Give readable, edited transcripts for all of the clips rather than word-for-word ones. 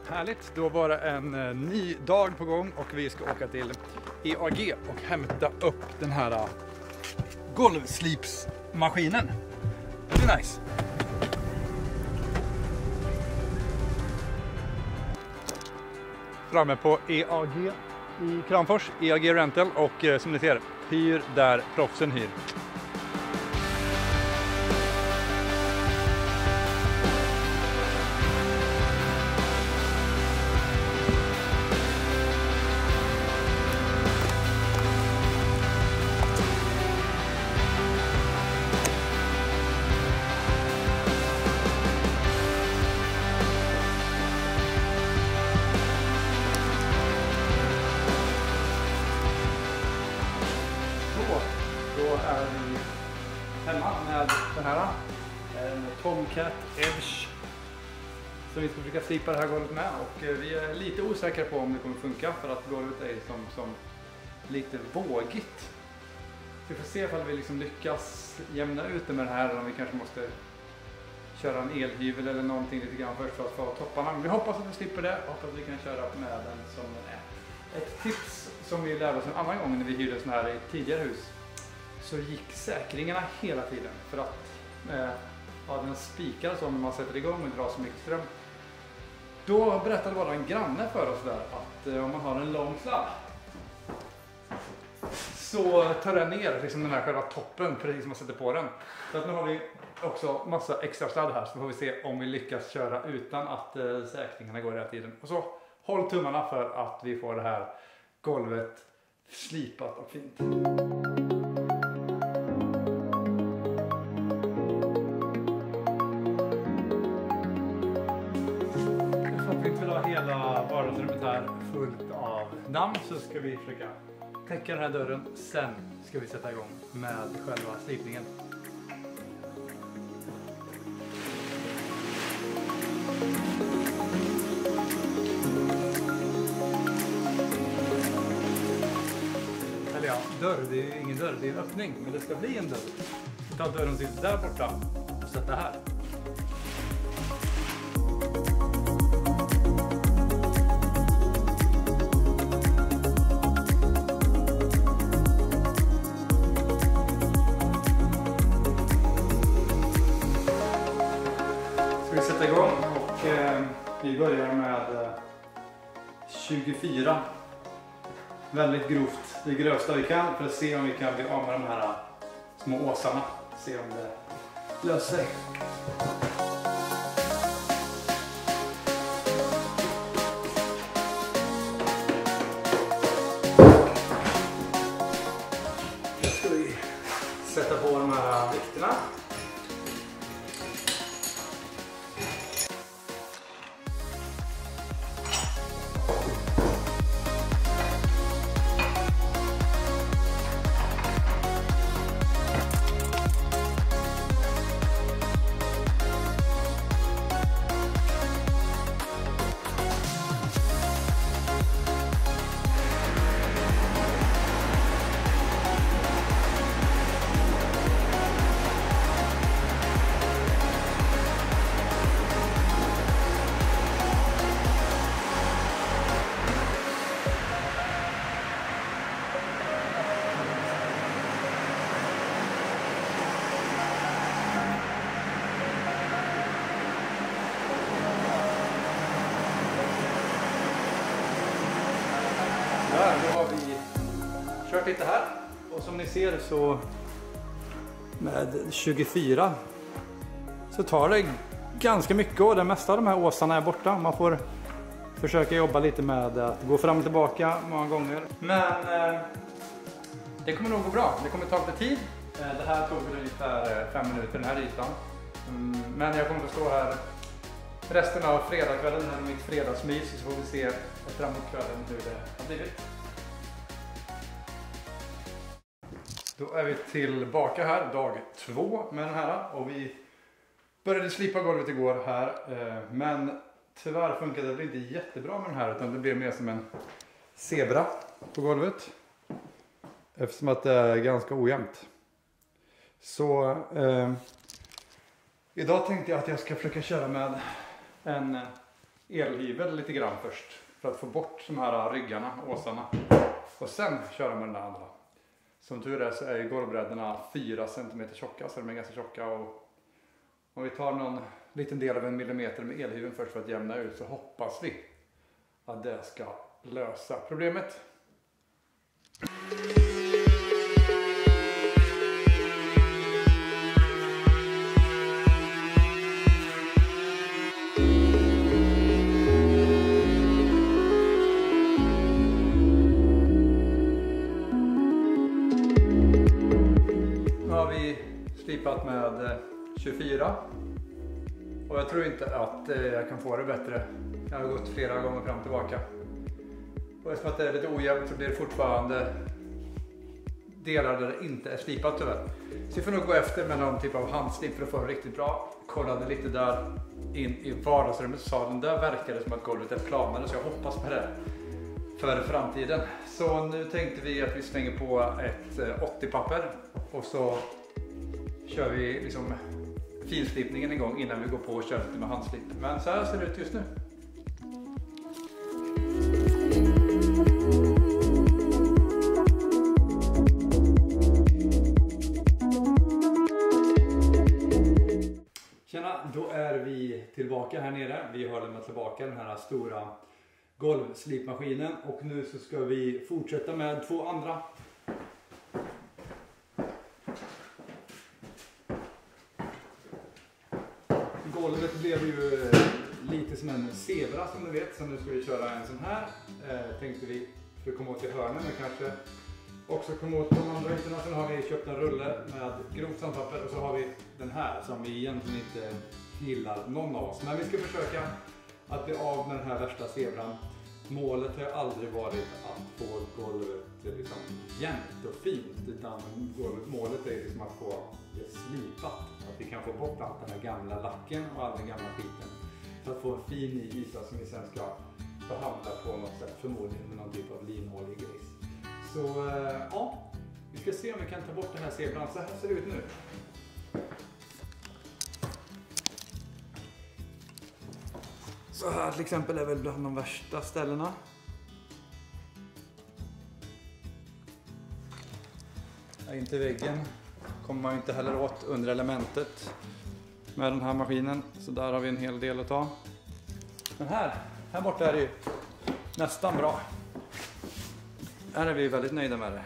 Härligt, då var det en ny dag på gång och vi ska åka till EAG och hämta upp den här golvslipsmaskinen. Det blir nice. Framme på EAG i Kramfors, EAG Rental, och som ni ser, hyr där proffsen hyr. Då är vi hemma med den här Tomcat Edge som vi ska försöka slipa det här golvet med, och vi är lite osäkra på om det kommer funka för att golvet är som lite vågigt. Så vi får se ifall vi liksom lyckas jämna ut det med det här, eller om vi kanske måste köra en elhyvel eller någonting lite grann först för att få topparna. Men vi hoppas att vi slipper det och hoppas att vi kan köra med den som den är. Ett tips som vi lärde oss en annan gång när vi hyrde sån här i tidigare hus, så gick säkringarna hela tiden för att den spikar så när man sätter igång och drar så mycket ström. Då berättade bara en granne för oss där att om man har en lång sladd så tar den ner liksom den här själva toppen precis som man sätter på den. Så att nu har vi också massa extra sladd här, så får vi se om vi lyckas köra utan att säkringarna går hela tiden. Och så håll tummarna för att vi får det här golvet slipat och fint. Hela vardagsrummet här fullt av damm, så ska vi försöka täcka den här dörren. Sen ska vi sätta igång med själva slipningen. Eller ja, dörr, det är ju ingen dörr, det är en öppning, men det ska bli en dörr. Vi tar dörren sitter där borta och sätter här. Vi sätter igång och vi börjar med 24. Väldigt grovt, det grövsta vi kan, för att se om vi kan bli av med de här små åsarna. Se om det löser sig. Nu ska vi sätta på de här vikterna. Då har vi kört lite här, och som ni ser så med 24 så tar det ganska mycket, och det mesta av de här åsarna är borta. Man får försöka jobba lite med att gå fram och tillbaka många gånger, men det kommer nog gå bra. Det kommer ta lite tid. Det här tog ungefär 5 minuter, den här ytan, men jag kommer att stå här resten av fredagskvällen med mitt fredagsmys, så får vi se framåt kvällen hur det har blivit. Då är vi tillbaka här, dag 2 med den här, och vi började slipa golvet igår här, men tyvärr funkade det inte jättebra med den här, utan det blev mer som en zebra på golvet, eftersom att det är ganska ojämnt. Så idag tänkte jag att jag ska försöka köra med en elhyvel lite grann först. För att få bort de här ryggarna, åsarna. Och sen köra med den där andra. Som tur är så är ju golvbrädorna 4 cm tjocka, så de är ganska tjocka. Och om vi tar någon liten del av 1 millimeter med elhyveln först för att jämna ut, så hoppas vi att det ska lösa problemet. Slipat med 24 och jag tror inte att jag kan få det bättre. Jag har gått flera gånger fram och tillbaka och eftersom att det är lite ojämnt så blir det fortfarande delar där det inte är slipat tyvärr. Så vi får nog gå efter med någon typ av handslip för att få det riktigt bra. Kollade lite där in i vardagsrummet och sa den där verkade som att golvet är planare, så jag hoppas på det för framtiden. Så nu tänkte vi att vi slänger på ett 80-papper och så kör vi liksom finslipningen en gång innan vi går på och kör lite med handslip. Men så här ser det ut just nu. Tjena, då är vi tillbaka här nere. Vi har lämnat tillbaka den här stora golvslipmaskinen och nu så ska vi fortsätta med 2 andra. Golvet blev ju lite som en zebra som ni vet, så nu ska vi köra en sån här. Tänkte vi för att komma åt i hörnen och kanske också komma åt de andra ytorna. Sen har vi köpt en rulle med grovt sandpapper och så har vi den här som vi egentligen inte gillar någon av oss. Men vi ska försöka att bli av med den här värsta zebran. Målet har aldrig varit att få golvet liksom jämnt och fint, utan målet är liksom att få det slipat. Att vi kan få bort allt den här gamla lacken och all den gamla skiten. För att få en fin ny yta som vi sen ska behandla på något sätt, förmodligen med någon typ av linoljegrejs. Så ja, vi ska se om vi kan ta bort den här zebran. Så här ser det ut nu. Så här till exempel är väl bland de värsta ställena. In till väggen kommer man inte heller åt under elementet med den här maskinen. Så där har vi en hel del att ta. Men här borta är det ju nästan bra. Här är vi väldigt nöjda med det.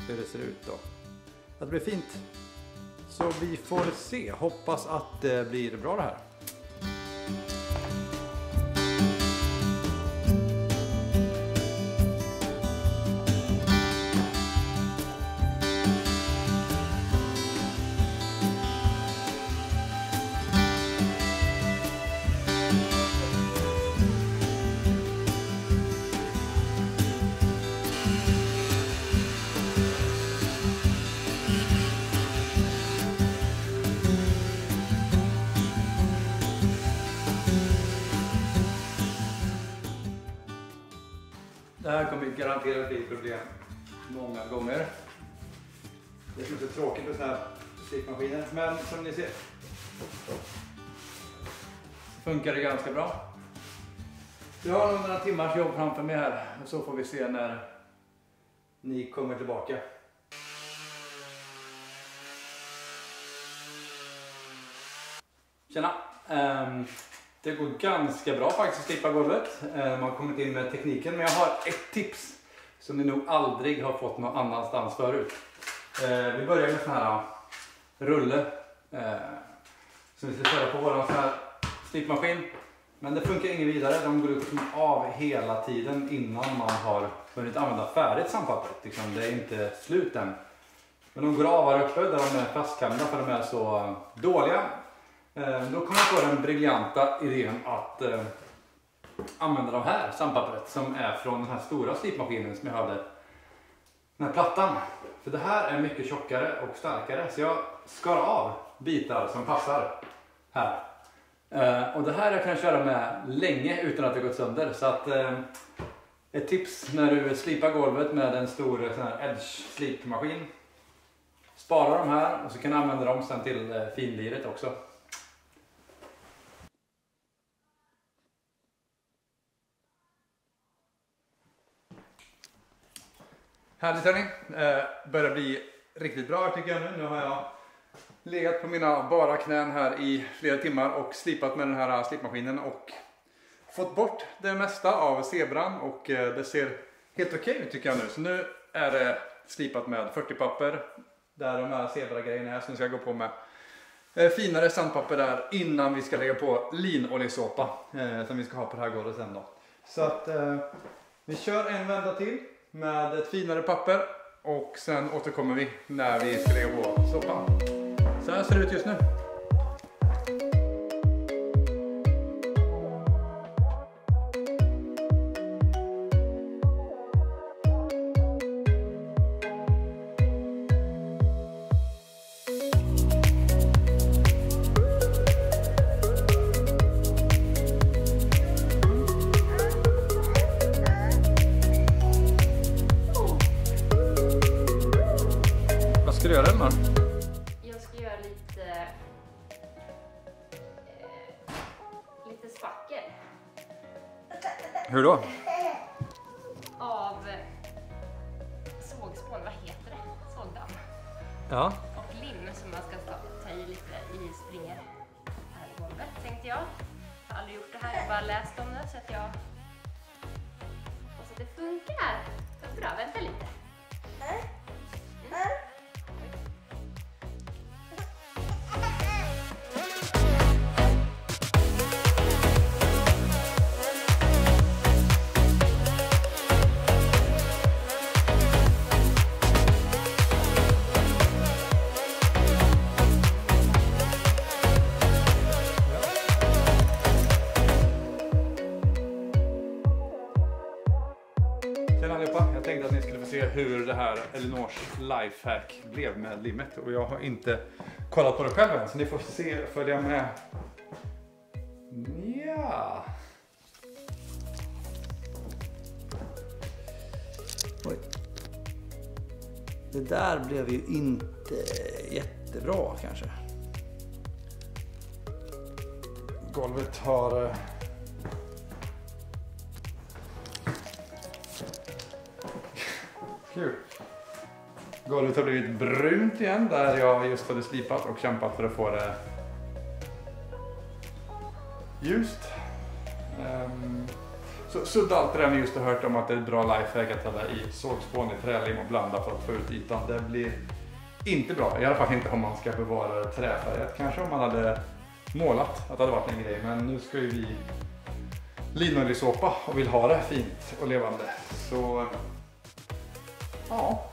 Hur det ser ut då. Det blir fint. Så vi får se. Hoppas att det blir bra det här. Det här kommer garanterat bli ett problem många gånger. Det är inte tråkigt med sådana här slipmaskiner, men som ni ser funkar det ganska bra. Jag har några timmars jobb framför mig här och så får vi se när ni kommer tillbaka. Tjena! Det går ganska bra faktiskt att slipa golvet. Man har kommit in med tekniken, men jag har ett tips som ni nog aldrig har fått någon annanstans förut. Vi börjar med sån här rulle som vi ska köra på vår sån här slipmaskin. Men det funkar inget vidare. De går liksom av hela tiden innan man har hunnit använda färdigt sandpappret. Liksom, det är inte slut än. Men de går av här uppe där de är fastklämda för de är så dåliga. Då kommer jag få den briljanta idén att använda det här sandpappret som är från den här stora slipmaskinen som jag hade. Den här plattan. För det här är mycket tjockare och starkare, så jag skar av bitar som passar här. Och det här jag kan köra med länge utan att det gått sönder. Så att ett tips när du slipar golvet med en stor sån här edge slipmaskin. Spara de här och så kan du använda dem sen till finliret också. Härlig träning. Börjar bli riktigt bra tycker jag nu. Nu har jag legat på mina bara knän här i flera timmar och slipat med den här slipmaskinen och fått bort det mesta av zebran och det ser helt okej ut tycker jag nu. Så nu är det slipat med 40 papper där de här zebra-grejerna är. Så nu ska jag gå på med finare sandpapper där innan vi ska lägga på linoljesåpa som vi ska ha på det här golvet sen då. Så att vi kör en vända till med ett finare papper och sen återkommer vi när vi ska lägga på såpan. Så här ser det ut just nu. Vad ska du göra, Elmar? Jag ska göra lite spackel. Hur då? Av sågspån, vad heter det? Sågdamm. Ja. Och lim som man ska ta i lite i springer här i golvet, tänkte jag. Jag har aldrig gjort det här, jag har bara läst om det så att jag... Och så att det funkar. Så bra, vänta lite. Tjena allihopa, jag tänkte att ni skulle få se hur det här Elinors lifehack blev med limmet och jag har inte kollat på det själv än så ni får följa med. Ja. Oj. Det där blev ju inte jättebra kanske. Golvet har kul. Golvet har blivit brunt igen där jag just hade slipat och kämpat för att få det ljust. Så sudda allt det där ni just har hört om att det är ett bra lifehack att hälla i sågspån i trälim och blanda för att få ut ytan. Det blir inte bra, i alla fall inte om man ska bevara det träfärgat. Kanske om man hade målat att det hade varit en grej, men nu ska ju vi linoljesåpa och vill ha det fint och levande. Så ja.